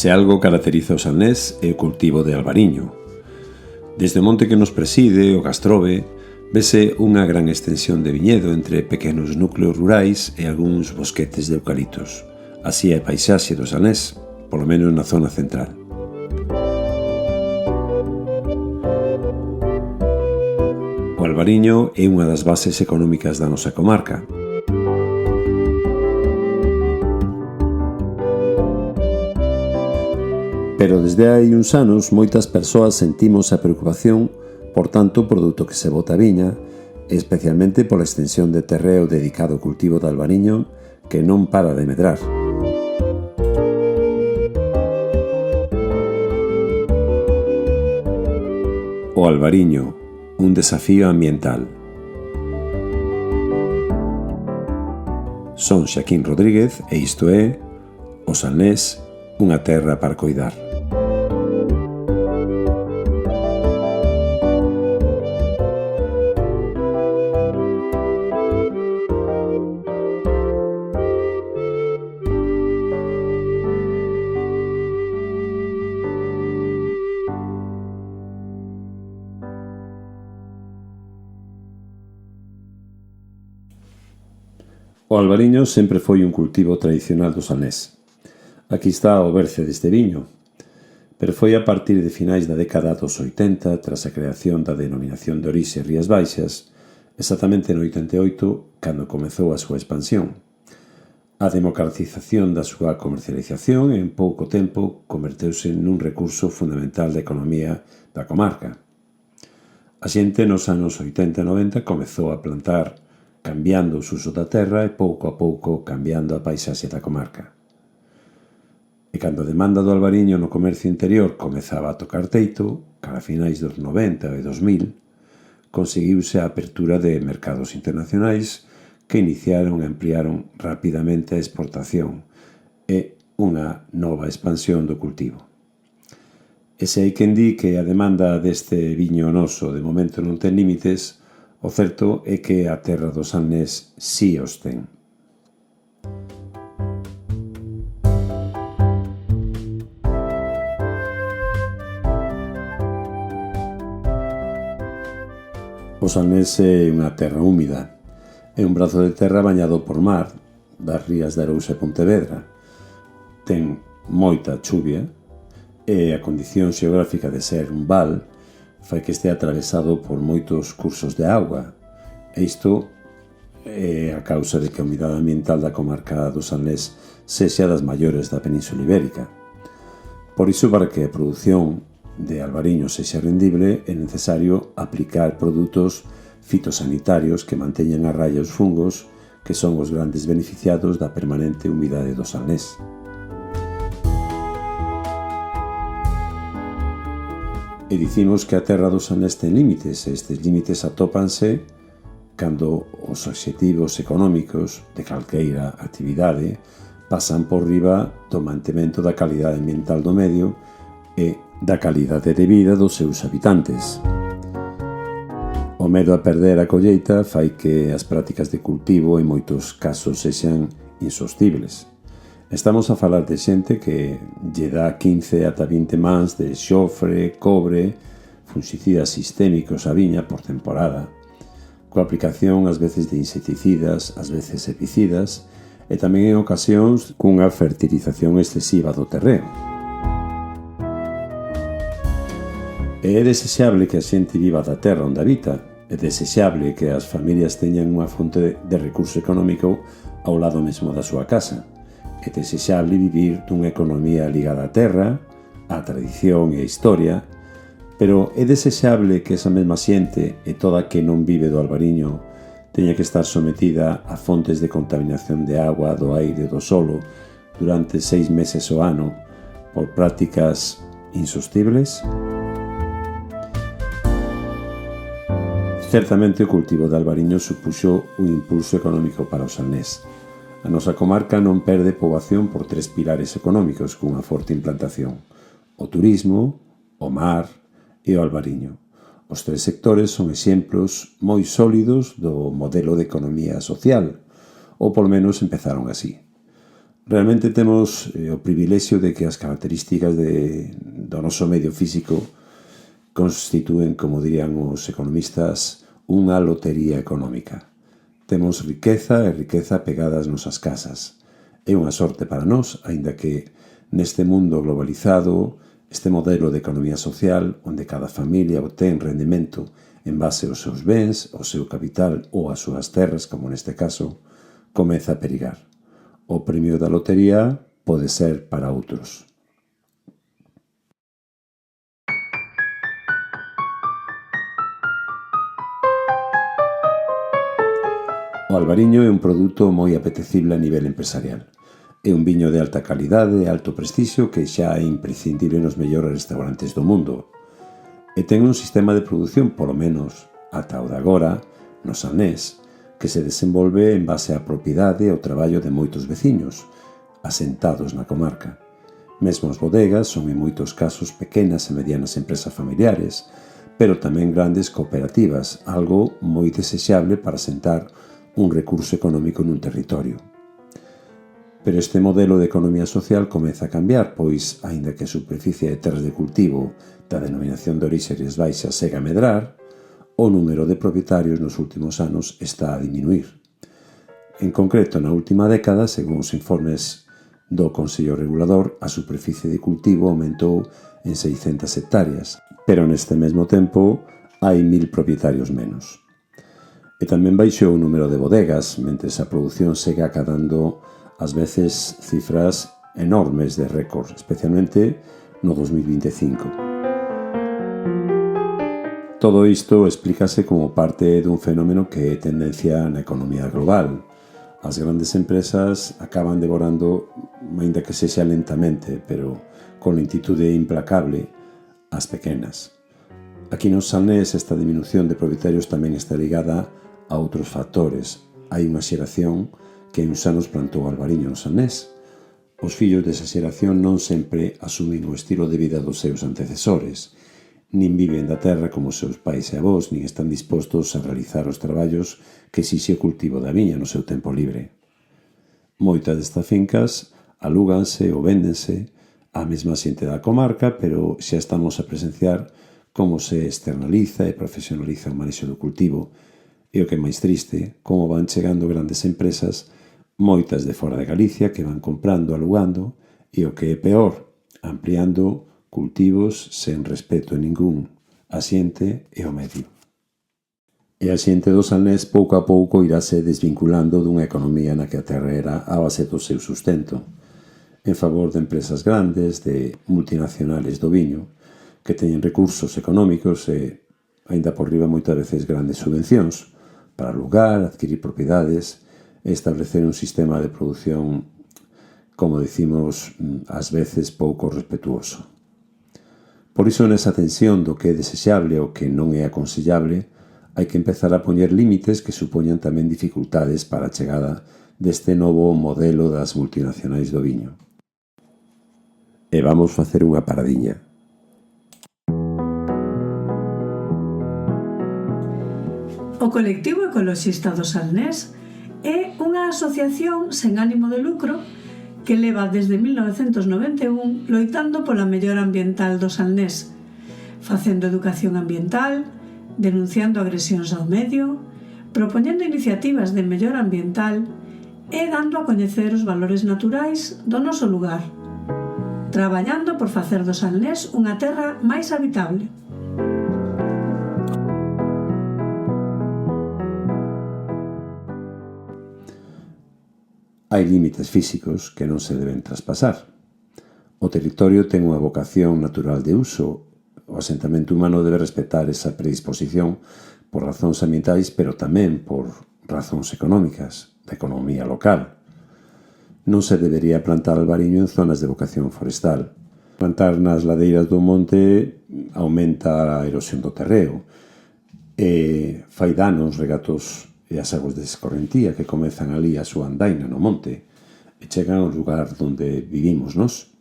Se algo caracteriza o Salnés é o cultivo de albariño. Desde o monte que nos preside, o Gastrobe, vese unha gran extensión de viñedo entre pequenos núcleos rurais e algúns bosquetes de eucaliptos. Así é a paisaxe do Salnés, polo menos na zona central. O albariño é unha das bases económicas da nosa comarca. Pero desde hai uns anos moitas persoas sentimos a preocupación por tanto produto que se bota a viña, especialmente pola extensión de terreo dedicado ao cultivo de albariño que non para de medrar. O albariño, un desafío ambiental. Son Xaquín Rodríguez e isto é O Salnés, unha terra para coidar. O albariño sempre foi un cultivo tradicional do Salnés. Aquí está o berce deste viño, pero foi a partir de finais da década dos 80, tras a creación da denominación de orixe Rías Baixas, exactamente no 88, cando comezou a súa expansión. A democratización da súa comercialización en pouco tempo converteuse nun recurso fundamental da economía da comarca. A xente nos anos 80 e 90 comezou a plantar cambiando o uso da terra e pouco a pouco cambiando a paisaxe da comarca. E cando a demanda do albariño no comercio interior comezaba a tocar teito, cara a finais dos 90 e 2000, conseguiuse a apertura de mercados internacionais que iniciaron e ampliaron rapidamente a exportación e unha nova expansión do cultivo. E se hai quen di que a demanda deste viño noso de momento non ten límites, o certo é que a terra do Salnés si os ten. O Salnés é unha terra húmida. É un brazo de terra bañado por mar das rías de Arousa e Pontevedra. Ten moita chuvia e a condición xeográfica de ser un val fai que este atravesado por moitos cursos de auga. E isto é a causa de que a humidade ambiental da comarca do Salnés sexa das maiores da Península Ibérica. Por iso, para que a produción de albariño sexa rendible, é necesario aplicar produtos fitosanitarios que manteñan a raya os fungos, que son os grandes beneficiados da permanente humidade do Salnés. E dicimos que a terra do Salnés ten límites, e estes límites atópanse cando os obxectivos económicos de calqueira actividade pasan por riba do mantemento da calidade ambiental do medio e da calidade de vida dos seus habitantes. O medo a perder a colleita fai que as prácticas de cultivo en moitos casos sexan insostibles. Estamos a falar de xente que lle dá 15 ata 20 mans de xofre, cobre, fungicidas sistémicos á viña por temporada, coa aplicación ás veces de insecticidas, ás veces herbicidas, e tamén en ocasións cunha fertilización excesiva do terreo. É desexable que a xente viva da terra onde habita, é desexable que as familias teñan unha fonte de recurso económico ao lado mesmo da súa casa. É desexable vivir dunha economía ligada á terra, á tradición e á historia, pero é desexable que esa mesma xente e toda que non vive do albariño teña que estar sometida a fontes de contaminación de agua, do aire e do solo durante 6 meses ao ano por prácticas insostibles? Certamente o cultivo de albariño supuxo un impulso económico para o Salnés. A nosa comarca non perde poboación por 3 pilares económicos cunha forte implantación: o turismo, o mar e o albariño. Os 3 sectores son exemplos moi sólidos do modelo de economía social, ou polo menos empezaron así. Realmente temos o privilexio de que as características do noso medio físico constitúen, como dirían os economistas, unha lotería económica. Temos riqueza e riqueza pegadas nosas casas. É unha sorte para nós, aínda que neste mundo globalizado, este modelo de economía social, onde cada familia obtén rendemento en base aos seus bens, ao seu capital ou ás súas terras, como neste caso, comeza a perigar. O premio da lotería pode ser para outros. O albariño é un produto moi apetecible a nivel empresarial. É un viño de alta calidade e alto prestixio que xa é imprescindible nos mellores restaurantes do mundo. E ten un sistema de produción, polo menos, ata o de agora, no Salnés, que se desenvolve en base á propiedade e ao traballo de moitos veciños, asentados na comarca. Mesmo as bodegas son en moitos casos pequenas e medianas empresas familiares, pero tamén grandes cooperativas, algo moi desexable para asentar un recurso económico nun territorio. Pero este modelo de economía social comeza a cambiar, pois, aínda que a superficie de terras de cultivo da denominación de orixe Rías Baixas segue a medrar, o número de propietarios nos últimos anos está a diminuir. En concreto, na última década, según os informes do Consello Regulador, a superficie de cultivo aumentou en 600 hectáreas, pero neste mesmo tempo hai 1000 propietarios menos. E tamén baixou o número de bodegas, mentres a produción segue acadando ás veces cifras enormes de récord, especialmente no 2025. Todo isto explícase como parte dun fenómeno que é tendencia na economía global. As grandes empresas acaban devorando, aínda que sexa lentamente, pero con lentitude implacable, as pequenas. Aquí no Salnés esta diminución de propietarios tamén está ligada a outros factores. Hai unha xeración que hai uns anos plantou albariño no Salnés. Os fillos desa xeración non sempre asumen o estilo de vida dos seus antecesores, nin viven da terra como os seus pais e avós, nin están dispostos a realizar os traballos que exixe o cultivo da viña no seu tempo libre. Moitas destas fincas alúganse ou véndense á mesma xente da comarca, pero xa estamos a presenciar como se externaliza e profesionaliza o manexo do cultivo, e o que é máis triste, como van chegando grandes empresas, moitas de fora de Galicia, que van comprando, alugando, e o que é peor, ampliando cultivos sen respeto ningún a xente e ao medio. E a xente do Salnés pouco a pouco irase desvinculando dunha economía na que a terra era a base do seu sustento, en favor de empresas grandes, de multinacionales do viño, que teñen recursos económicos e, aínda por riba moitas veces, grandes subvencións para alugar, adquirir propiedades e establecer un sistema de produción, como dicimos, ás veces pouco respetuoso. Por iso, nesa tensión do que é desexable ou que non é aconsellable, hai que empezar a poñer límites que supoñan tamén dificultades para a chegada deste novo modelo das multinacionais do viño. E vamos facer unha paradiña. O Colectivo Ecoloxista do Salnés é unha asociación sen ánimo de lucro que leva desde 1991 loitando pola mellora ambiental do Salnés, facendo educación ambiental, denunciando agresións ao medio, propoñendo iniciativas de mellora ambiental e dando a coñecer os valores naturais do noso lugar, traballando por facer do Salnés unha terra máis habitable. Hai límites físicos que non se deben traspasar. O territorio ten unha vocación natural de uso. O asentamento humano debe respetar esa predisposición por razóns ambientais, pero tamén por razóns económicas, da economía local. Non se debería plantar albariño en zonas de vocación forestal. Plantar nas ladeiras do monte aumenta a erosión do terreo e fai dano aos regatos e as aguas de escorrentía que comezan ali a súa andaina no monte e chegan ao lugar onde vivimos nós.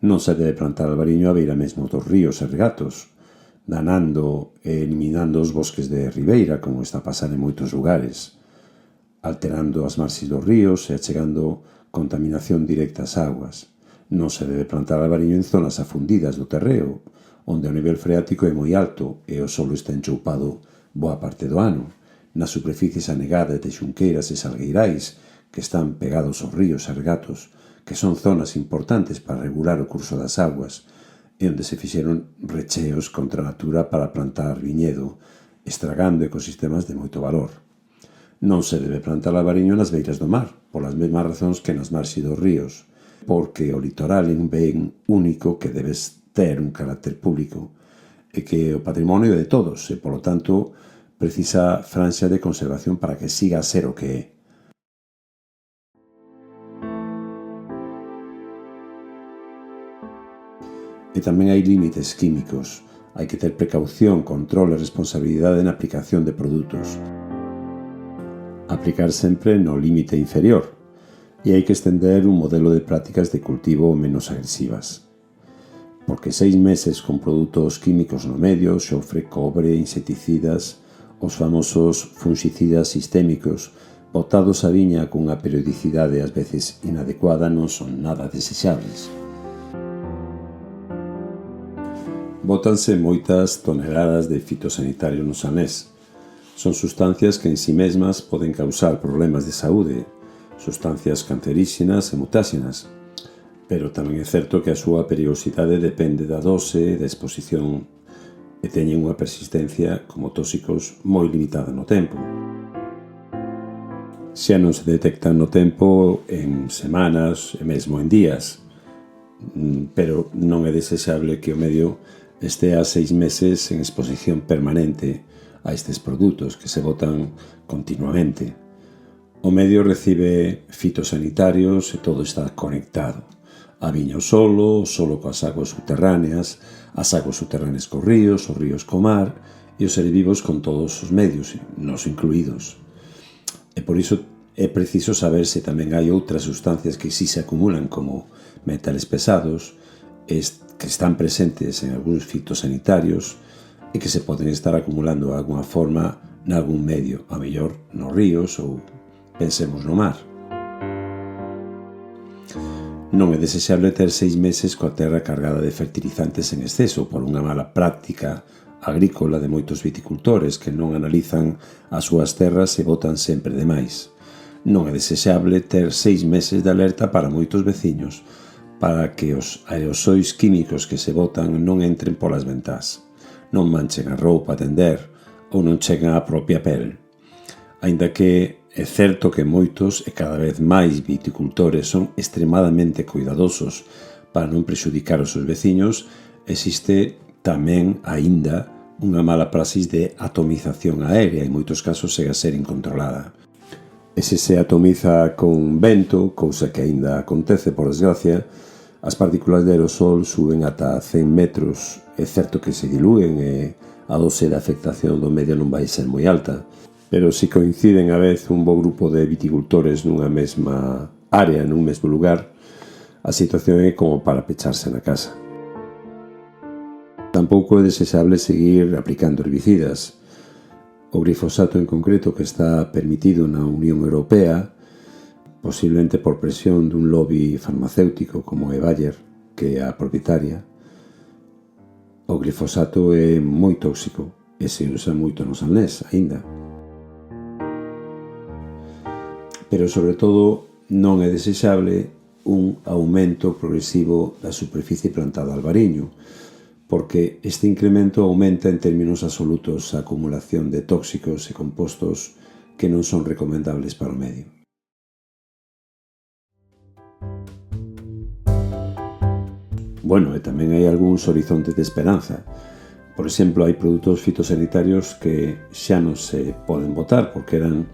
Non se debe plantar albariño á beira mesmo dos ríos e regatos, danando e eliminando os bosques de ribeira, como está a pasar en moitos lugares, alterando as marxes dos ríos e achegando contaminación directa ás augas. Non se debe plantar albariño en zonas afundidas do terreo, onde o nivel freático é moi alto e o solo está enchoupado boa parte do ano, nas superficies anegadas de xunqueiras e salgueirais que están pegados aos ríos e regatos, que son zonas importantes para regular o curso das augas e onde se fixeron recheos contra a natura para plantar viñedo, estragando ecosistemas de moito valor. Non se debe plantar albariño nas beiras do mar, polas mesmas razóns que nas marxes dos ríos, porque o litoral é un ben único que debe ter un carácter público e que é o patrimonio de todos e, polo tanto, precisa franxa de conservación para que siga a ser o que é. E tamén hai límites químicos. Hai que ter precaución, control e responsabilidade na aplicación de produtos. Aplicar sempre no límite inferior. E hai que estender un modelo de prácticas de cultivo menos agresivas. Porque 6 meses con produtos químicos no medio, xofre, cobre, insecticidas, os famosos fungicidas sistémicos, botados a viña cunha periodicidade ás veces inadecuada, non son nada desexables. Bótanse moitas toneladas de fitosanitarios no Salnés. Son sustancias que en si mesmas poden causar problemas de saúde, sustancias canceríxenas e mutáxenas, pero tamén é certo que a súa perigosidade depende da dose, da exposición e teñen unha persistencia como tóxicos moi limitada no tempo. Xa non se detectan no tempo en semanas e mesmo en días, pero non é desexable que o medio este a 6 meses en exposición permanente a estes produtos que se botan continuamente. O medio recibe fitosanitarios e todo está conectado. A viña o solo coas aguas subterráneas, as aguas subterráneas cos ríos co mar e os seres vivos con todos os medios, nos incluídos. E por iso é preciso saber se tamén hai outras sustancias que si se acumulan como metales pesados que están presentes en algúns fitosanitarios e que se poden estar acumulando de alguna forma nalgún medio, a mellor nos ríos ou pensemos no mar. Non é desexable ter 6 meses coa terra cargada de fertilizantes en exceso por unha mala práctica agrícola de moitos viticultores que non analizan as súas terras e botan sempre de máis. Non é desexable ter 6 meses de alerta para moitos veciños para que os aerosois químicos que se botan non entren polas ventás, non manchen a roupa a tender ou non cheguen á propia pel. Aínda que é certo que moitos e cada vez máis viticultores son extremadamente cuidadosos para non prexudicar os seus veciños, existe tamén aínda unha mala praxis de atomización aérea, en moitos casos chega a ser incontrolada. E se se atomiza con vento, cousa que aínda acontece por desgracia, as partículas de aerosol suben ata 100 metros. É certo que se dilúen e a dose de afectación do medio non vai ser moi alta, pero se coinciden a vez un bo grupo de viticultores nunha mesma área, nun mesmo lugar, a situación é como para pecharse na casa. Tampouco é desexable seguir aplicando herbicidas. O glifosato en concreto, que está permitido na Unión Europea, posiblemente por presión dun lobby farmacéutico como é Bayer, que é a propietaria, o glifosato é moi tóxico e se usa moito no Salnés, aínda. Pero, sobre todo, non é desexable un aumento progresivo da superficie plantada de albariño, porque este incremento aumenta en términos absolutos a acumulación de tóxicos e compostos que non son recomendables para o medio. Bueno, e tamén hai algúns horizontes de esperanza. Por exemplo, hai produtos fitosanitarios que xa non se poden botar porque eran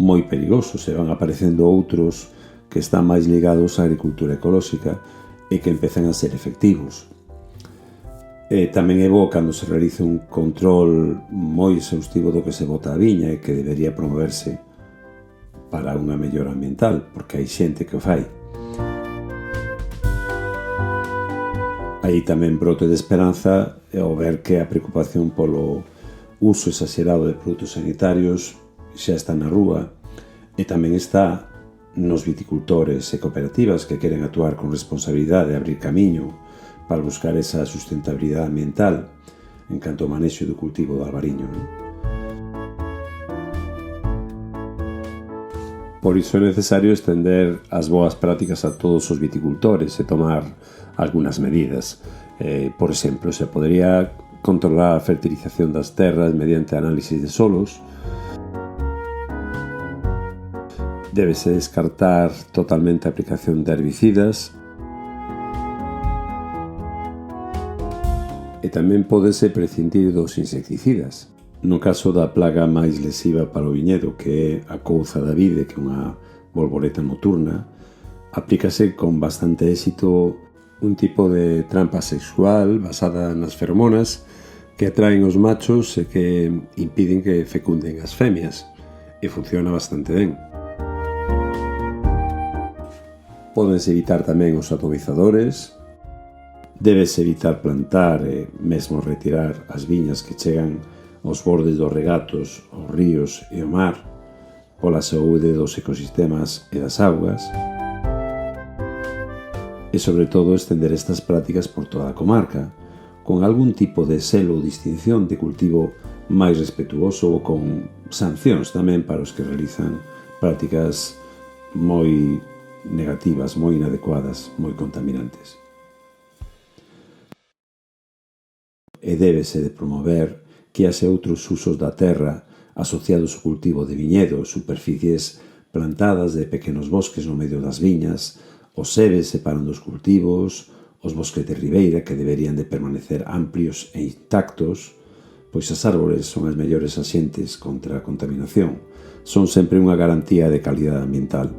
moi perigosos e van aparecendo outros que están máis ligados á agricultura ecolóxica e que empezan a ser efectivos. E tamén é bo cando se realiza un control moi exhaustivo do que se bota a viña e que debería promoverse para unha mellora ambiental, porque hai xente que o fai. Hai tamén brote de esperanza ao ver que a preocupación polo uso exagerado de produtos sanitarios xa está na rúa e tamén está nos viticultores e cooperativas que queren actuar con responsabilidade e abrir camiño para buscar esa sustentabilidade ambiental en canto ao manexo do cultivo do albariño. Por iso é necesario estender as boas prácticas a todos os viticultores e tomar algunhas medidas. Por exemplo, se podería controlar a fertilización das terras mediante análisis de solos. Débese descartar totalmente a aplicación de herbicidas. E tamén pódese prescindir dos insecticidas. No caso da plaga máis lesiva para o viñedo, que é a couza da vide, que é unha bolboreta noturna, aplícase con bastante éxito un tipo de trampa sexual basada nas feromonas que atraen os machos e que impiden que fecunden as femias, e funciona bastante ben. Pódense evitar tamén os atomizadores. Débese evitar plantar e mesmo retirar as viñas que chegan aos bordes dos regatos, aos ríos e ao mar, pola saúde dos ecosistemas e das augas. E, sobre todo, estender estas prácticas por toda a comarca, con algún tipo de selo ou distinción de cultivo máis respetuoso ou con sancións tamén para os que realizan prácticas moi negativas, moi inadecuadas, moi contaminantes. E débese de promover que haxe outros usos da terra asociados ao cultivo de viñedo, superficies plantadas de pequenos bosques no medio das viñas, os sebes separando os cultivos, os bosques de ribeira que deberían de permanecer amplios e intactos, pois as árbores son as mellores axentes contra a contaminación, son sempre unha garantía de calidade ambiental.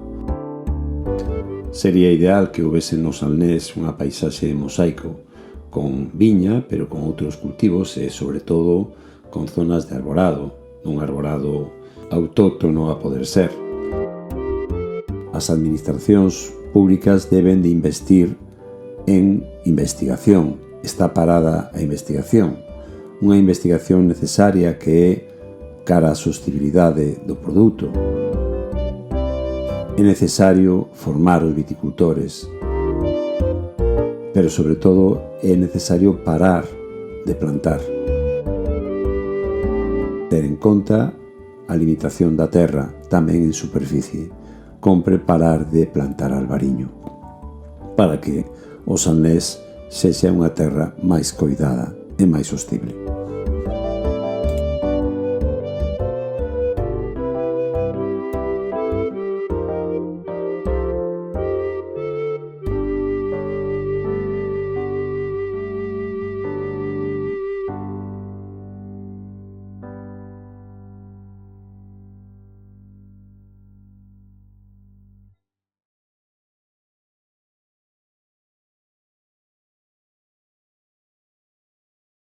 Sería ideal que houvese no Salnés unha paisaxe mosaico, con viña, pero con outros cultivos e, sobre todo, con zonas de arborado, un arborado autóctono a poder ser. As administracións públicas deben de investir en investigación. Está parada a investigación. Unha investigación necesaria que é cara á sostibilidade do produto. É necesario formar os viticultores, pero sobre todo é necesario parar de plantar. Ter en conta a limitación da terra tamén en superficie. Compre parar de plantar albariño para que o Salnés sexa unha terra máis coidada e máis sostible.